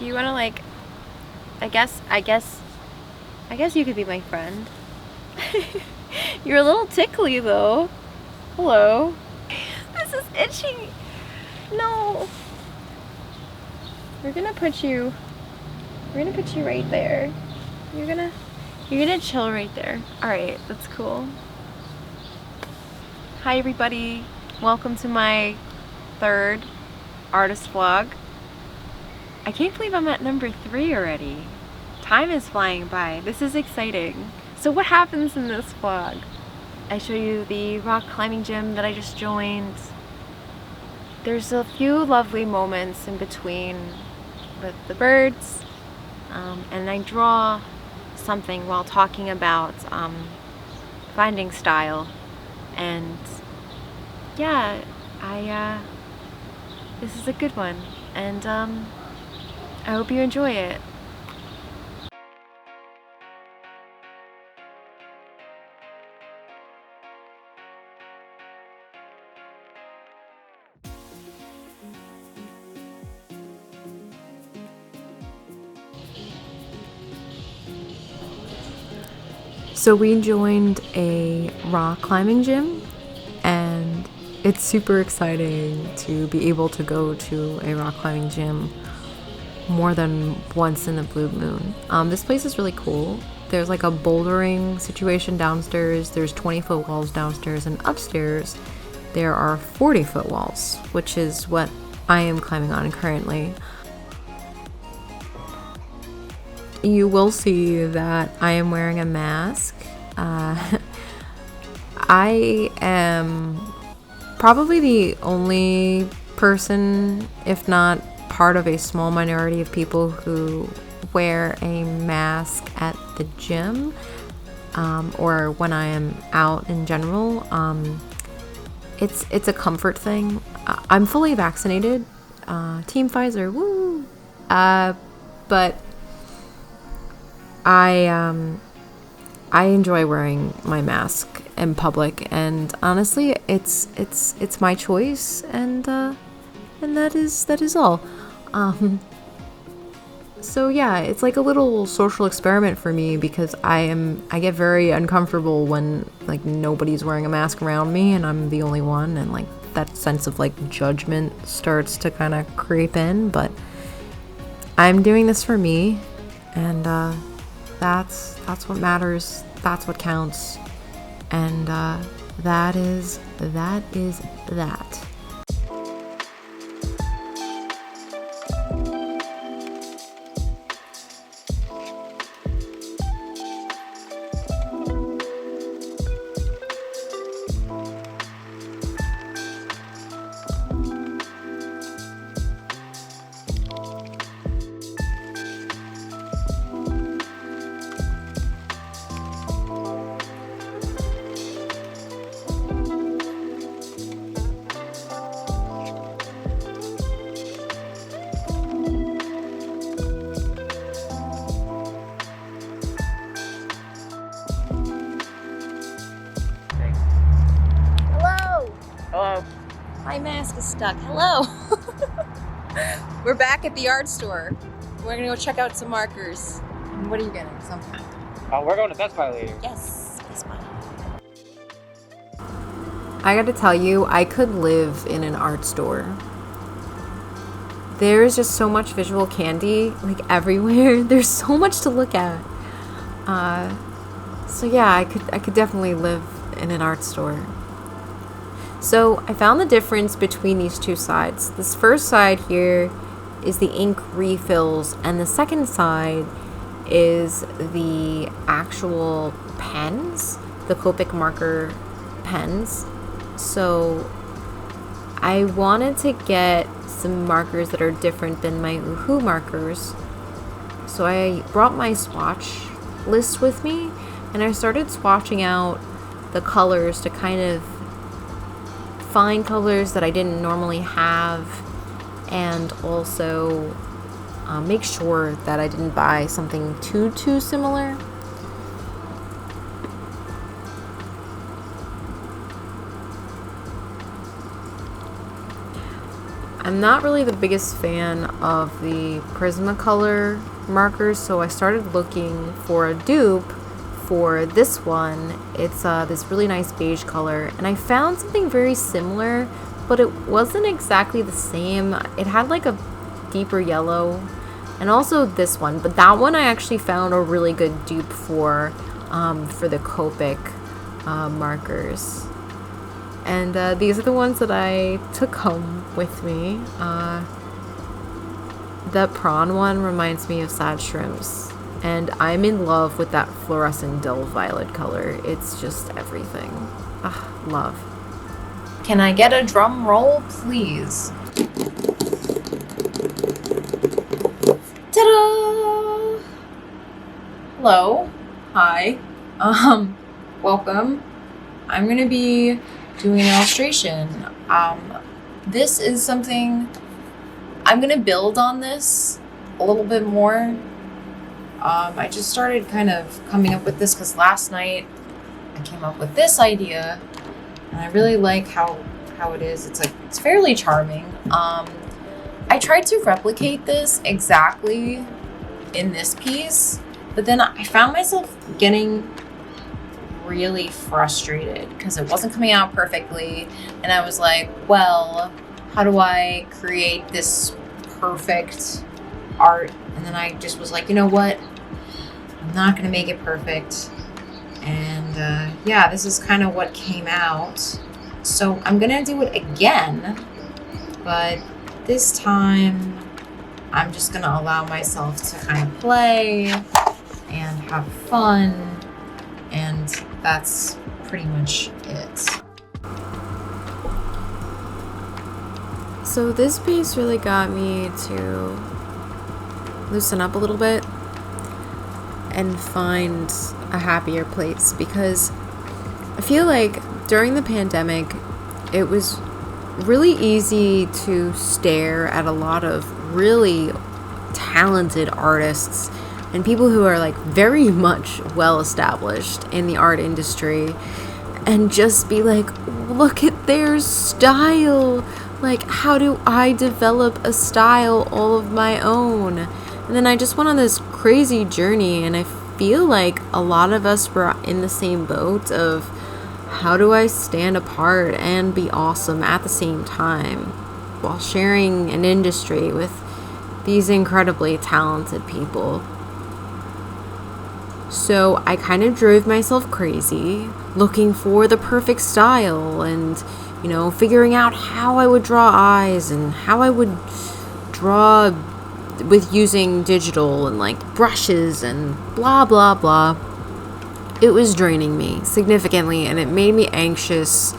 Do you want to like, I guess you could be my friend. You're a little tickly though. Hello. This is itchy. No. We're gonna put you right there. You're gonna chill right there. Alright, that's cool. Hi everybody. Welcome to my 3rd artist vlog. I can't believe I'm at number 3 already. Time is flying by. This is exciting. So what happens in this vlog? I show you the rock climbing gym that I just joined. There's a few lovely moments in between with the birds, and I draw something while talking about finding style. And yeah, this is a good one, and I hope you enjoy it. So we joined a rock climbing gym, and it's super exciting to be able to go to a rock climbing gym more than once in the blue moon. This place is really cool. There's like a bouldering situation downstairs, there's 20-foot walls downstairs, and upstairs there are 40-foot walls, which is what I am climbing on currently. You will see that I am wearing a mask. I am probably the only person, if not part of a small minority of people, who wear a mask at the gym, or when I am out in general. It's a comfort thing. I'm fully vaccinated, Team Pfizer, woo! But I enjoy wearing my mask in public, and honestly, it's my choice, and that is all. So yeah, it's like a little social experiment for me, because I get very uncomfortable when like nobody's wearing a mask around me and I'm the only one, and like that sense of like judgment starts to kind of creep in. But I'm doing this for me, and that's what matters. That's what counts, and that is that. Hello. My mask is stuck. Hello. We're back at the art store. We're gonna go check out some markers. What are you getting? Something. We're going to Best Buy later. Yes, Best Buy. I gotta tell you, I could live in an art store. There's just so much visual candy, like everywhere. There's so much to look at. So yeah, I could definitely live in an art store. So I found the difference between these two sides. This first side here is the ink refills, and the second side is the actual pens, the Copic marker pens. So I wanted to get some markers that are different than my Woohoo markers. So I brought my swatch list with me, and I started swatching out the colors to kind of find colors that I didn't normally have, and also make sure that I didn't buy something too similar. I'm not really the biggest fan of the Prismacolor markers, so I started looking for a dupe for this one. It's this really nice beige color, and I found something very similar, but it wasn't exactly the same. It had like a deeper yellow, and also this one, but that one I actually found a really good dupe for the Copic markers. And these are the ones that I took home with me. The prawn one reminds me of Sad Shrimps, and I'm in love with that fluorescent dull violet color. It's just everything. Love. Can I get a drum roll, please? Ta-da! Hello. Hi. Welcome. I'm gonna be doing an illustration. This is something I'm gonna build on this a little bit more. I just started kind of coming up with this because last night I came up with this idea, and I really like how it is. It's fairly charming. I tried to replicate this exactly in this piece, but then I found myself getting really frustrated because it wasn't coming out perfectly, and I was like, well, how do I create this perfect art? And then I just was like, you know what, I'm not gonna make it perfect. And yeah, this is kind of what came out, so I'm gonna do it again, but this time I'm just gonna allow myself to kind of play and have fun, and that's pretty much it. So this piece really got me to loosen up a little bit and find a happier place, because I feel like during the pandemic it was really easy to stare at a lot of really talented artists and people who are like very much well established in the art industry and just be like, look at their style. Like, how do I develop a style all of my own? And then I just went on this crazy journey, and I feel like a lot of us were in the same boat of how do I stand apart and be awesome at the same time while sharing an industry with these incredibly talented people. So I kind of drove myself crazy looking for the perfect style and, you know, figuring out how I would draw eyes and how I would draw with using digital and like brushes and blah, blah, blah. It was draining me significantly, and it made me anxious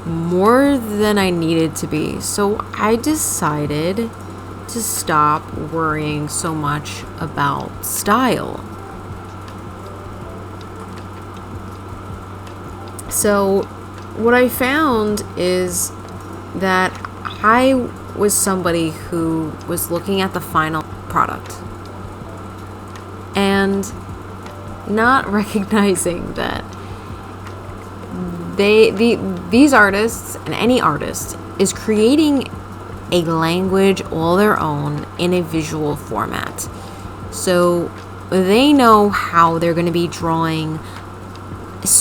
more than I needed to be. So I decided to stop worrying so much about style. So what I found is that I was somebody who was looking at the final product and not recognizing that these artists and any artist is creating a language all their own in a visual format. So they know how they're going to be drawing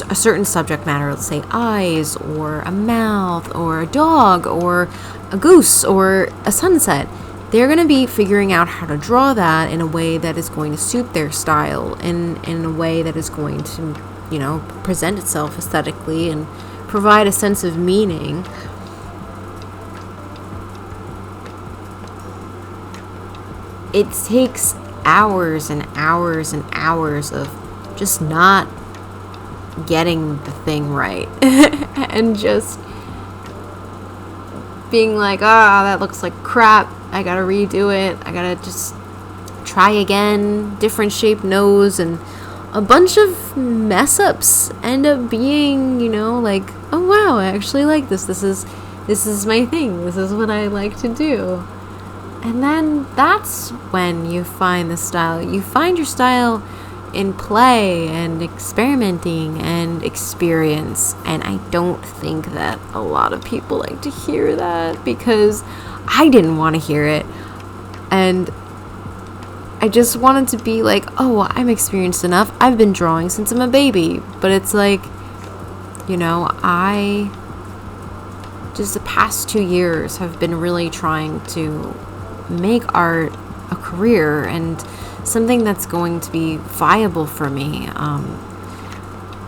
a certain subject matter, let's say eyes or a mouth or a dog or a goose or a sunset. They're going to be figuring out how to draw that in a way that is going to suit their style, and in a way that is going to, you know, present itself aesthetically and provide a sense of meaning. It takes hours and hours and hours of just not getting the thing right and just being like, that looks like crap, I gotta redo it, I gotta just try again, different shaped nose, and a bunch of mess ups end up being, you know, like, oh wow, I actually like this is my thing, this is what I like to do. And then that's when you find the style. You find your style in play and experimenting and experience. And I don't think that a lot of people like to hear that, because I didn't want to hear it. And I just wanted to be like, oh, I'm experienced enough. I've been drawing since I'm a baby. But it's like, I just the past 2 years have been really trying to make art a career and something that's going to be viable for me.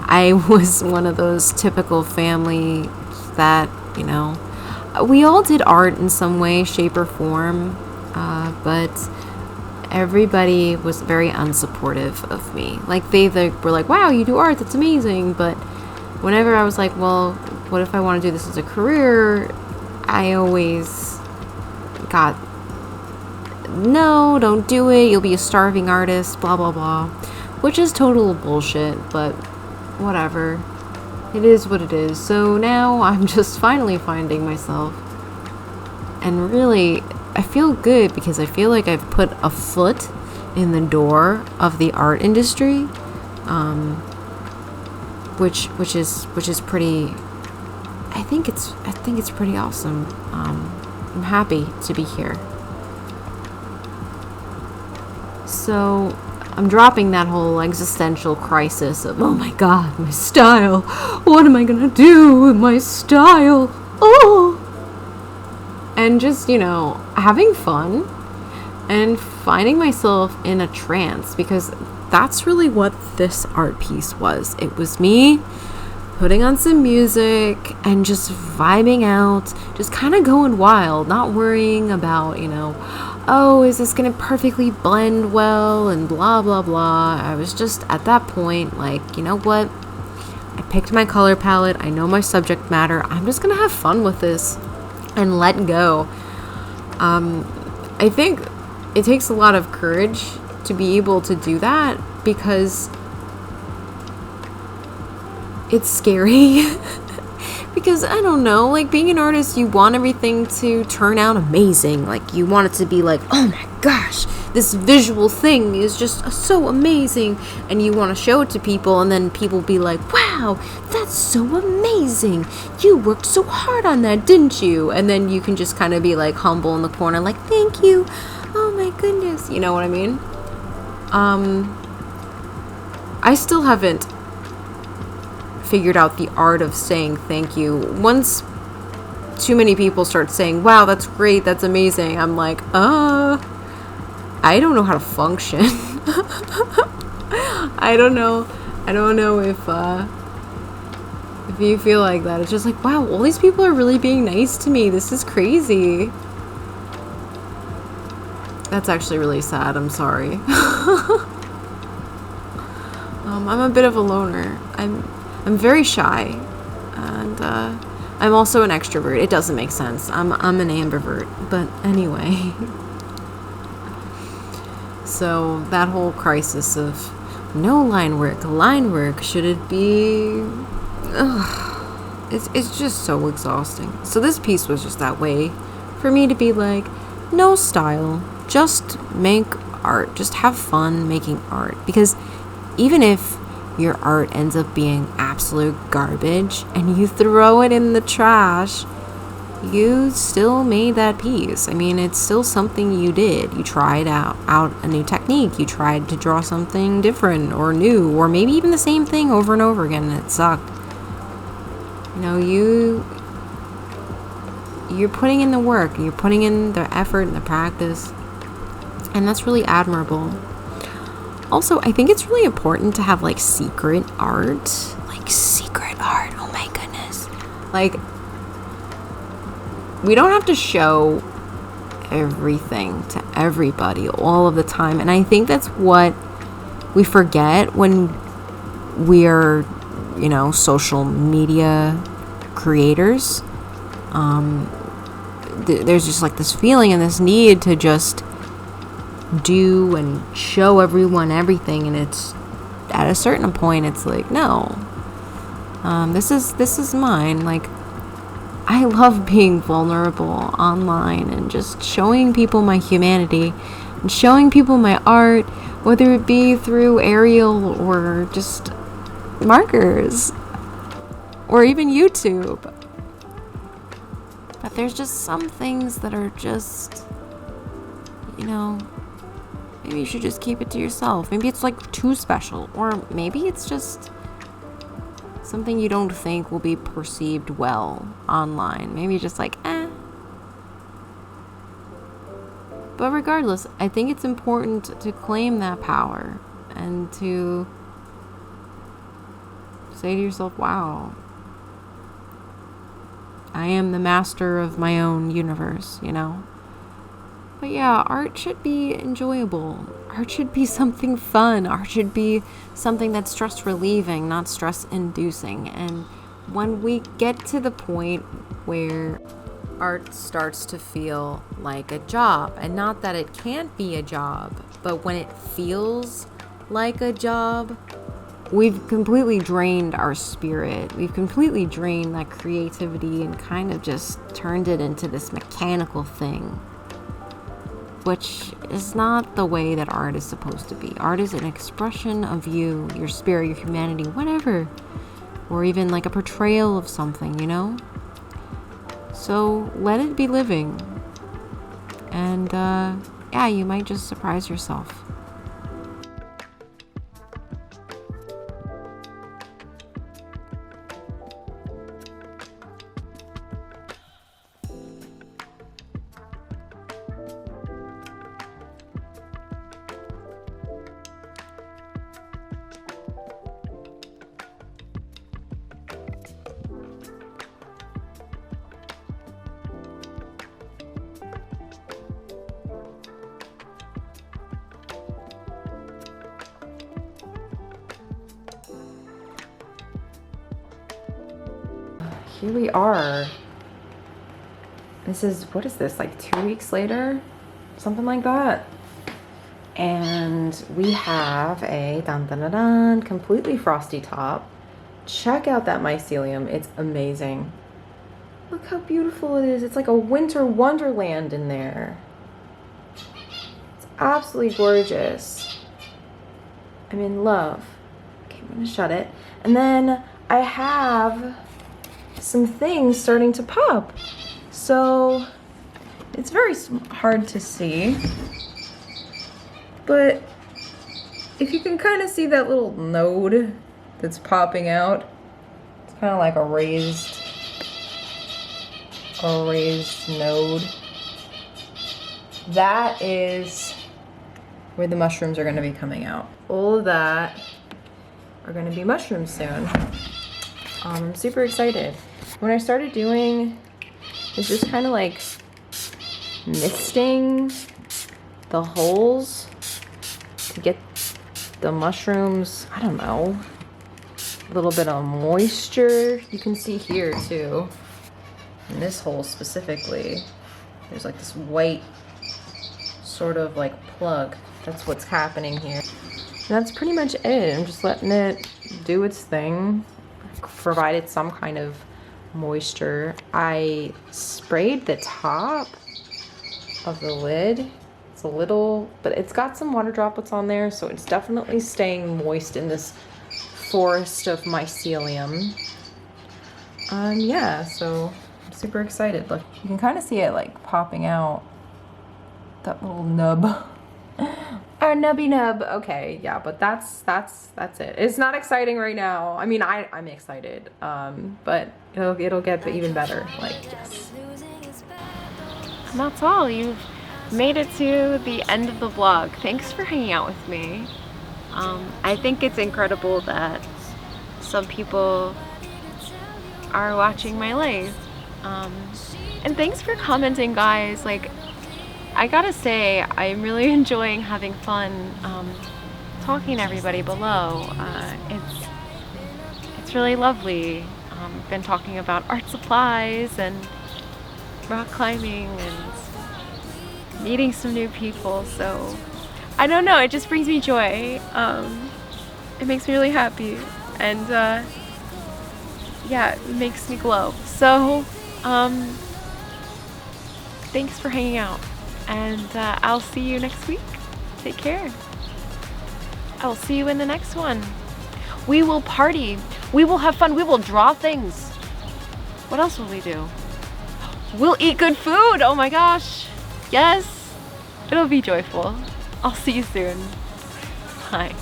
I was one of those typical family that, we all did art in some way, shape, or form, but everybody was very unsupportive of me. Like, they were like, wow, you do art, that's amazing. But whenever I was like, well, what if I want to do this as a career? I always got, no, don't do it. You'll be a starving artist, blah, blah, blah. Which is total bullshit, but whatever. It is what it is. So now I'm just finally finding myself. And really, I feel good because I feel like I've put a foot in the door of the art industry, which is pretty. I think it's pretty awesome. I'm happy to be here. So I'm dropping that whole existential crisis of, oh my god, my style. What am I gonna do with my style? Oh. And just, having fun and finding myself in a trance, because that's really what this art piece was. It was me putting on some music and just vibing out, just kind of going wild, not worrying about, oh, is this going to perfectly blend well and blah, blah, blah. I was just at that point like, you know what? I picked my color palette. I know my subject matter. I'm just going to have fun with this and let go. I think it takes a lot of courage to be able to do that because it's scary. Because I don't know, like being an artist, you want everything to turn out amazing. Like you want it to be like, oh my gosh, this visual thing is just so amazing. And you want to show it to people, and then people be like, wow, that's so amazing. You worked so hard on that, didn't you? And then you can just kind of be like humble in the corner, like, thank you. Oh my goodness. You know what I mean? I still haven't figured out the art of saying thank you. Once too many people start saying, wow, that's great, that's amazing, I'm like, I don't know how to function. I don't know if you feel like that. It's just like, wow, all these people are really being nice to me. This is crazy. That's actually really sad. I'm sorry. I'm a bit of a loner. I'm very shy, and I'm also an extrovert. It doesn't make sense. I'm an ambivert, but anyway. So that whole crisis of no line work, should it be? It's just so exhausting. So this piece was just that way for me to be like, no style, just make art, just have fun making art. Because even if your art ends up being absolute garbage and you throw it in the trash, you still made that piece. I mean, it's still something you did. You tried out a new technique. You tried to draw something different or new, or maybe even the same thing over and over again, and it sucked. You're putting in the work, you're putting in the effort and the practice, and that's really admirable. Also, I think it's really important to have like secret art. Oh my goodness. Like, we don't have to show everything to everybody all of the time. And I think that's what we forget when we're, social media creators. There's just like this feeling and this need to just do and show everyone everything, and it's at a certain point it's like, no, this is mine. Like, I love being vulnerable online and just showing people my humanity and showing people my art, whether it be through Arial or just markers or even YouTube. But there's just some things that are just, maybe you should just keep it to yourself. Maybe it's like too special, or maybe it's just something you don't think will be perceived well online. Maybe just like, But regardless, I think it's important to claim that power and to say to yourself, wow, I am the master of my own universe, But yeah, art should be enjoyable. Art should be something fun. Art should be something that's stress relieving, not stress inducing. And when we get to the point where art starts to feel like a job, and not that it can't be a job, but when it feels like a job, we've completely drained our spirit. We've completely drained that creativity and kind of just turned it into this mechanical thing, which is not the way that art is supposed to be. Art is an expression of you, your spirit, your humanity, whatever, or even like a portrayal of something, So let it be living. And you might just surprise yourself. Here we are. What is this, like 2 weeks later? Something like that. And we have a completely frosty top. Check out that mycelium. It's amazing. Look how beautiful it is. It's like a winter wonderland in there. It's absolutely gorgeous. I'm in love. Okay, I'm gonna shut it. And then I have some things starting to pop. So it's very hard to see, but if you can kind of see that little node that's popping out, it's kind of like a raised node. That is where the mushrooms are going to be coming out. All of that are going to be mushrooms soon. I'm super excited. When I started doing is just kind of like misting the holes to get the mushrooms, I don't know, a little bit of moisture. You can see here too, in this hole specifically, there's like this white sort of like plug. That's what's happening here. And that's pretty much it. I'm just letting it do its thing. Provided some kind of moisture. I sprayed the top of the lid. It's a little, but it's got some water droplets on there, so it's definitely staying moist in this forest of mycelium. Yeah, so I'm super excited. Look, you can kind of see it like popping out. That little nub. Our nubby nub. Okay, yeah, but that's it. It's not exciting right now. I mean, I'm excited, but it'll get even better. Like, yes. And that's all. You've made it to the end of the vlog. Thanks for hanging out with me. I think it's incredible that some people are watching my life. And thanks for commenting, guys. Like, I gotta say, I'm really enjoying having fun talking to everybody below. It's really lovely. Been talking about art supplies and rock climbing and meeting some new people, so I don't know, it just brings me joy. It makes me really happy, and yeah, it makes me glow. So thanks for hanging out, and I'll see you next week. Take care. I will see you in the next one. We will party. We will have fun. We will draw things. What else will we do? We'll eat good food. Oh my gosh. Yes. It'll be joyful. I'll see you soon. Bye.